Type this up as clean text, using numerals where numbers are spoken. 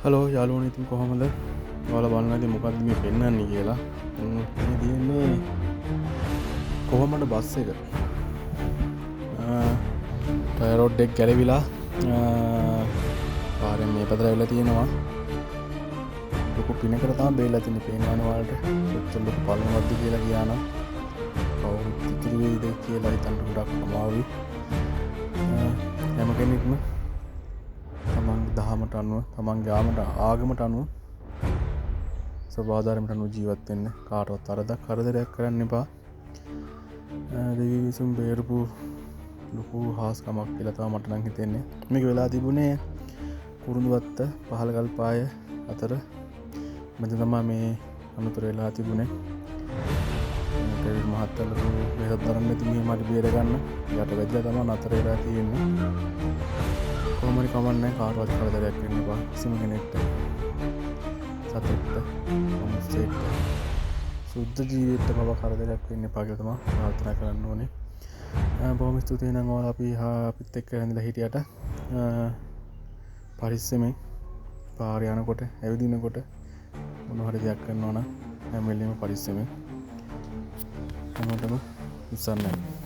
hello යාලුවන ඉතින් කොහොමද ඔයාල බලන්න ඉතින් මොකක්ද මේ පෙන්වන්නේ කියලා මේ තියෙන්නේ කොහොමද බස් එක ටයර් රෝඩ් එක ගැලවිලා පාරෙන් මේ පැත්තට ඇවිල්ලා තියෙනවා ලොකු පිනකට තමයි බේරලා තින්නේ පේනවනේ ඔයාලට කොච්චර ලොකු පළමුවක්ද කියලා කියනවා කවුරුත් ඉතිරි වෙයිද කියලා හිතන්න ගොඩක් අමාරුයි හැම කෙනෙක්ම තමන්ගේ දහමට අනුව තමන්ගේ ආගමට අනුව ස්වභාවධර්මයට අනුව ජීවත් වෙන්න කාටවත් කරදරයක් කරන්න එපා දෙවි විසින් බේරපු ලොකු හාස්කමක් කියලා තමයි මට නම් හිතෙන්නේ මේක වෙලා තිබුණේ කුරුඳුවත්ත පහළගල් පාය අතර මෙතන තමයි මේ අනුතර වෙලා තිබුණේ ටෙවිල් මහත්තයලු බෙහෙත් දරන්න නැති මේ මඩ බේර ගන්න යට වැජ්ජා තමයි නතර වෙලා තියෙන්නේ කොහොමරි කමන්නේ කාටවත් කරදරයක් වෙන්න එපා කිසිම කෙනෙක්ට සතෙක්ට මොනසෙක්ට සුද්ධ ජීවිතයට පවා කරදරයක් වෙන්න එපා කියලා තමයි ප්‍රාර්ථනා කරන්න ඕනේ බොහොම ස්තුතියි නම් ඔයාලා අපිත් එක්ක රැඳිලා හිටියට පරිස්සමෙන් පාරේ යනකොට ඇවිදිනකොට මොන හරි දෙයක් කරනවා නම් හැම වෙලෙම පරිස්සමෙන් හැමෝටම උත්සාහ